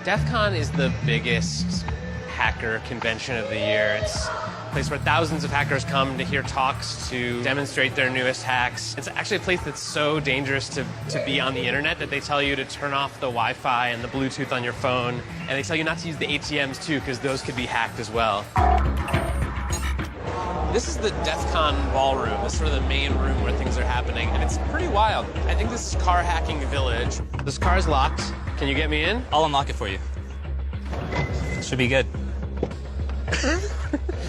DEF CON is the biggest hacker convention of the year. It's a place where thousands of hackers come to hear talks, to demonstrate their newest hacks. It's actually a place that's so dangerous to be on the internet that they tell you to turn off the Wi-Fi and the Bluetooth on your phone. And they tell you not to use the ATMs too, because those could be hacked as well. This is the DEF CON ballroom. This is sort of the main room where things are happening, and it's pretty wild. I think this is Car Hacking Village. This car is locked. Can you get me in? I'll unlock it for you. Should be good.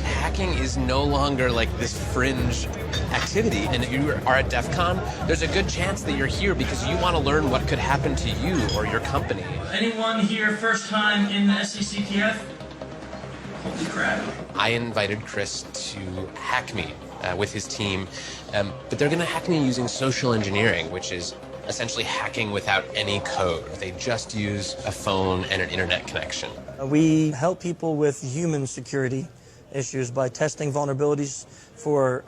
Hacking is no longer like this fringe activity, and if you are at DEF CON, there's a good chance that you're here because you want to learn what could happen to you or your company. Anyone here first time in the SCCTF? Holy crap. I invited Chris to hack me with his team, but they're going to hack me using social engineering, which is essentially hacking without any code. They just use a phone and an internet connection. We help people with human security issues by testing vulnerabilities for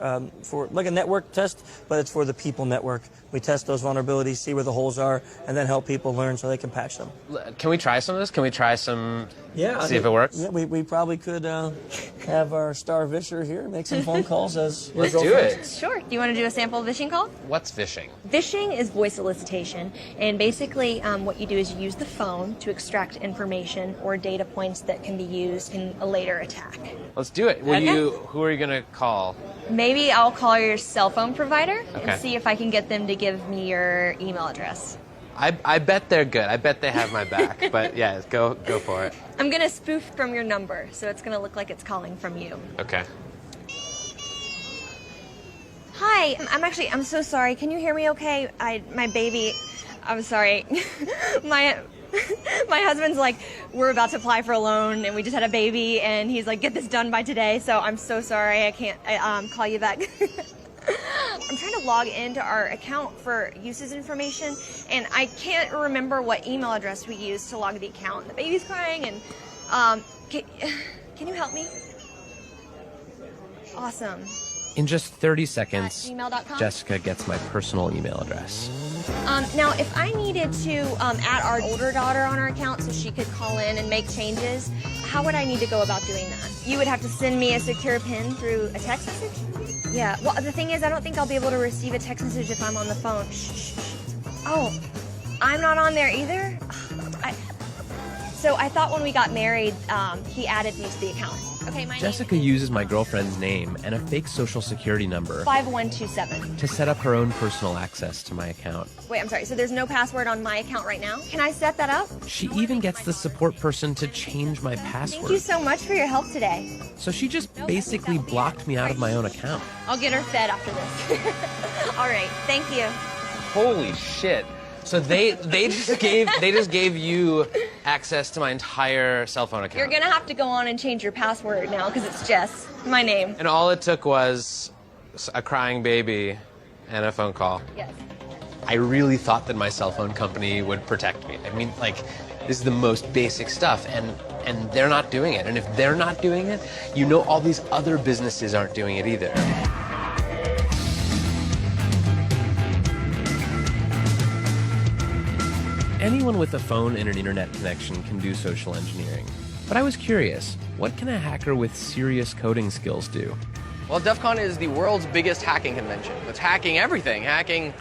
like a network test, but it's for the people network. We test those vulnerabilities, see where the holes are, and then help people learn so they can patch them. Can we try some of this? Can we try some? Yeah. See if it works? Yeah, we probably could have our star visher here make some phone calls as Let's do it. Sure. Do you want to do a sample phishing call? What's phishing? Phishing is voice solicitation, and basically what you do is you use the phone to extract information or data points that can be used in a later attack. Let's do it. Who are you going to call? Maybe I'll call your cell phone provider Okay. and see if I can get them to give me your email address. I bet they're good. I bet they have my back. But yeah, go for it. I'm going to spoof from your number, so it's going to look like it's calling from you. Okay. Hi, I'm so sorry. Can you hear me okay? My baby, I'm sorry. My husband's like, we're about to apply for a loan and we just had a baby and he's like, get this done by today. So I'm so sorry. I can't call you back. I'm trying to log into our account for uses information and I can't remember what email address we used to log the account. The baby's crying and can you help me? Awesome. In just 30 seconds, gmail.com? Jessica gets my personal email address. Now, if I needed to add our older daughter on our account so she could call in and make changes, how would I need to go about doing that? You would have to send me a secure PIN through a text message? Yeah, well, the thing is, I don't think I'll be able to receive a text message if I'm on the phone. Shh. Oh, I'm not on there either? So I thought when we got married, he added me to the account. Okay, my Jessica uses my girlfriend's name and a fake social security number 5127. to set up her own personal access to my account. Wait, I'm sorry, so there's no password on my account right now? Can I set that up? She even gets the support person to change my password. Thank you so much for your help today. So she just basically blocked me out of my own account. I'll get her fed after this. All right, thank you. Holy shit. So they just gave you access to my entire cell phone account. You're gonna have to go on and change your password now because it's Jess, my name. And all it took was a crying baby and a phone call. Yes. I really thought that my cell phone company would protect me. I mean, like, this is the most basic stuff, and they're not doing it. And if they're not doing it, you know all these other businesses aren't doing it either. Anyone with a phone and an internet connection can do social engineering. But I was curious, what can a hacker with serious coding skills do? Well, DEF CON is the world's biggest hacking convention. It's hacking everything. Hacking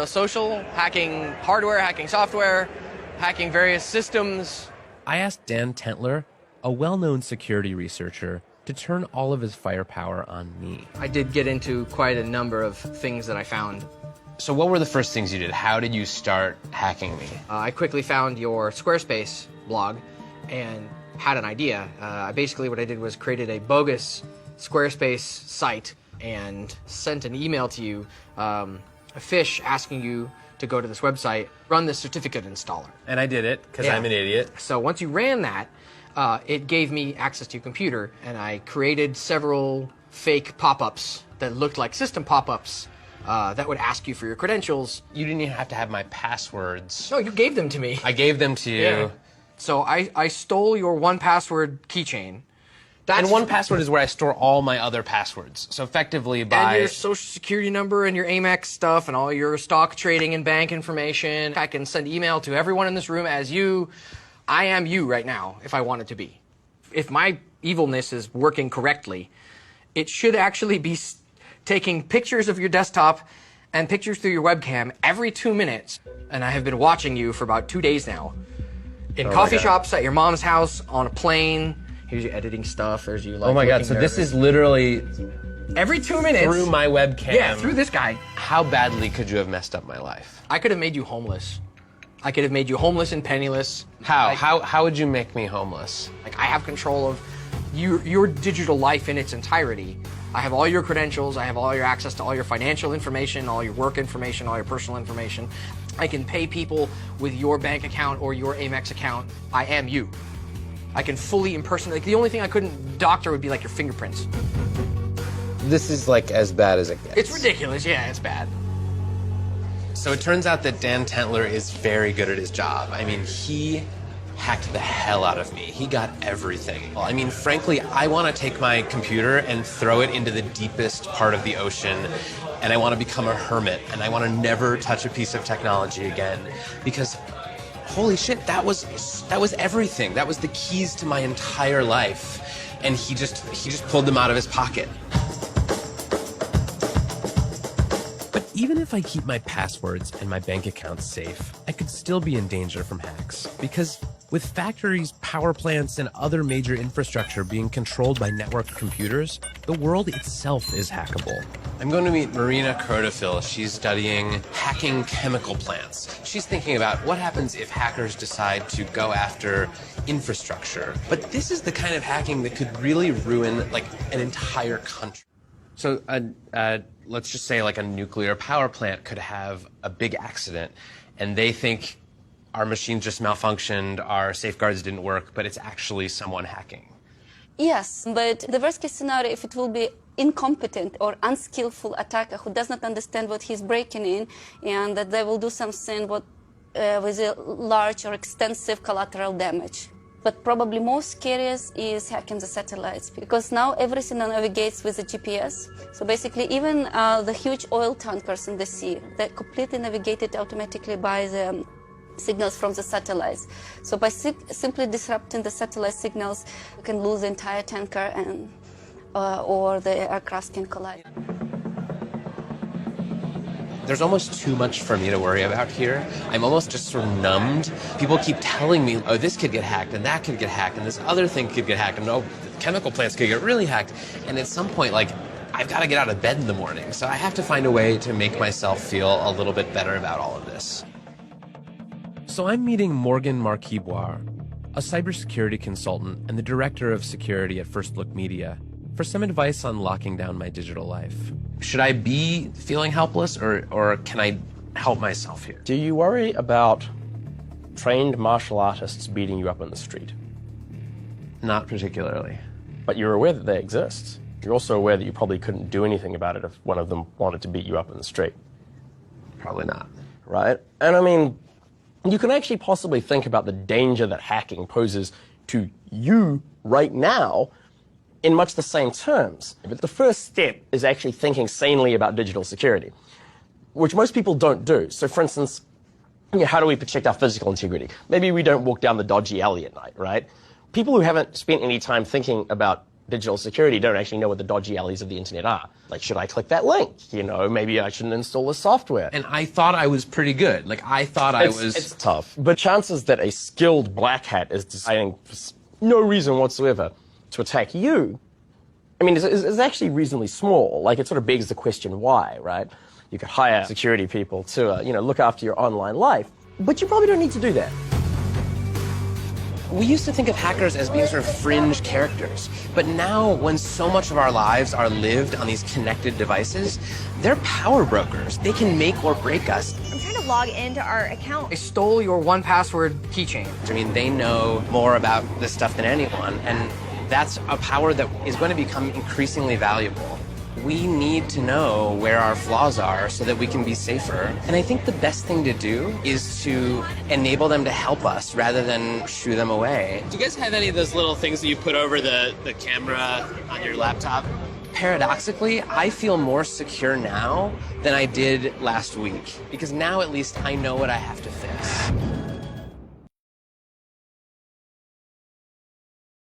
social, hacking hardware, hacking software, hacking various systems. I asked Dan Tentler, a well-known security researcher, to turn all of his firepower on me. I did get into quite a number of things that I found. So what were the first things you did? How did you start hacking me? I quickly found your Squarespace blog and had an idea. Basically what I did was created a bogus Squarespace site and sent an email to you, a phish asking you to go to this website, run this certificate installer. And I did it, because I'm an idiot. So once you ran that, it gave me access to your computer, and I created several fake pop-ups that looked like system pop-ups that would ask you for your credentials. You didn't even have to have my passwords. No, you gave them to me. I gave them to you. Yeah. So I stole your 1Password keychain. And 1Password is where I store all my other passwords. So effectively by... And your social security number and your Amex stuff and all your stock trading and bank information. I can send email to everyone in this room as you I am you right now if I want it to be. If my evilness is working correctly, it should actually be taking pictures of your desktop and pictures through your webcam every 2 minutes. And I have been watching you for about 2 days now. In coffee shops, at your mom's house, on a plane. Here's you editing stuff. There's you like. Oh my God! So nervous. this is literally every 2 minutes through my webcam. Yeah, through this guy. How badly could you have messed up my life? I could have made you homeless. I could have made you homeless and penniless. How? Like, How would you make me homeless? Like I have control of your digital life in its entirety. I have all your credentials. I have all your access to all your financial information, all your work information, all your personal information. I can pay people with your bank account or your Amex account. I am you. I can fully impersonate. Like, the only thing I couldn't doctor would be like your fingerprints. This is like as bad as it gets. It's ridiculous. Yeah, it's bad. So it turns out that Dan Tentler is very good at his job. I mean, he hacked the hell out of me. He got everything. I mean, frankly, I want to take my computer and throw it into the deepest part of the ocean, and I want to become a hermit, and I want to never touch a piece of technology again, because holy shit, that was everything. That was the keys to my entire life, and he just pulled them out of his pocket. But even if I keep my passwords and my bank accounts safe, I could still be in danger from hacks, because with factories, power plants, and other major infrastructure being controlled by networked computers, the world itself is hackable. I'm going to meet Marina Krotofil. She's studying hacking chemical plants. She's thinking about what happens if hackers decide to go after infrastructure. But this is the kind of hacking that could really ruin like an entire country. So let's just say like a nuclear power plant could have a big accident, and they think our machines just malfunctioned, our safeguards didn't work, but it's actually someone hacking. Yes, but the worst case scenario, if it will be incompetent or unskillful attacker who does not understand what he's breaking in, and that they will do something with a large or extensive collateral damage. But probably most scariest is hacking the satellites, because now everything navigates with the GPS. So basically, even the huge oil tankers in the sea, they're completely navigated automatically by the signals from the satellites. So by simply disrupting the satellite signals, you can lose the entire tanker, and or the aircraft can collide. There's almost too much for me to worry about here. I'm almost just sort of numbed. People keep telling me, oh, this could get hacked, and that could get hacked, and this other thing could get hacked, and oh, chemical plants could get really hacked. And at some point, like, I've got to get out of bed in the morning. So I have to find a way to make myself feel a little bit better about all of this. So I'm meeting Morgan Marquis-Boire, a cybersecurity consultant and the director of security at First Look Media, for some advice on locking down my digital life. Should I be feeling helpless, or can I help myself here? Do you worry about trained martial artists beating you up in the street? Not particularly. But you're aware that they exist. You're also aware that you probably couldn't do anything about it if one of them wanted to beat you up in the street. Probably not. Right? And I mean, you can actually possibly think about the danger that hacking poses to you right now in much the same terms. But the first step is actually thinking sanely about digital security, which most people don't do. So for instance, how do we protect our physical integrity? Maybe we don't walk down the dodgy alley at night, right? People who haven't spent any time thinking about digital security don't actually know what the dodgy alleys of the internet are. Like, should I click that link? You know, maybe I shouldn't install this software. And I thought I was pretty good. Like, I thought It's tough. But chances that a skilled black hat is deciding for no reason whatsoever to attack you, I mean, is actually reasonably small. Like, it sort of begs the question, why, right? You could hire security people to, look after your online life, but you probably don't need to do that. We used to think of hackers as being sort of fringe characters, but now when so much of our lives are lived on these connected devices, they're power brokers. They can make or break us. I'm trying to log into our account. They stole your 1Password keychain. I mean, they know more about this stuff than anyone, and that's a power that is going to become increasingly valuable. We need to know where our flaws are so that we can be safer. And I think the best thing to do is to enable them to help us rather than shoo them away. Do you guys have any of those little things that you put over the camera on your laptop? Paradoxically, I feel more secure now than I did last week, because now at least I know what I have to fix.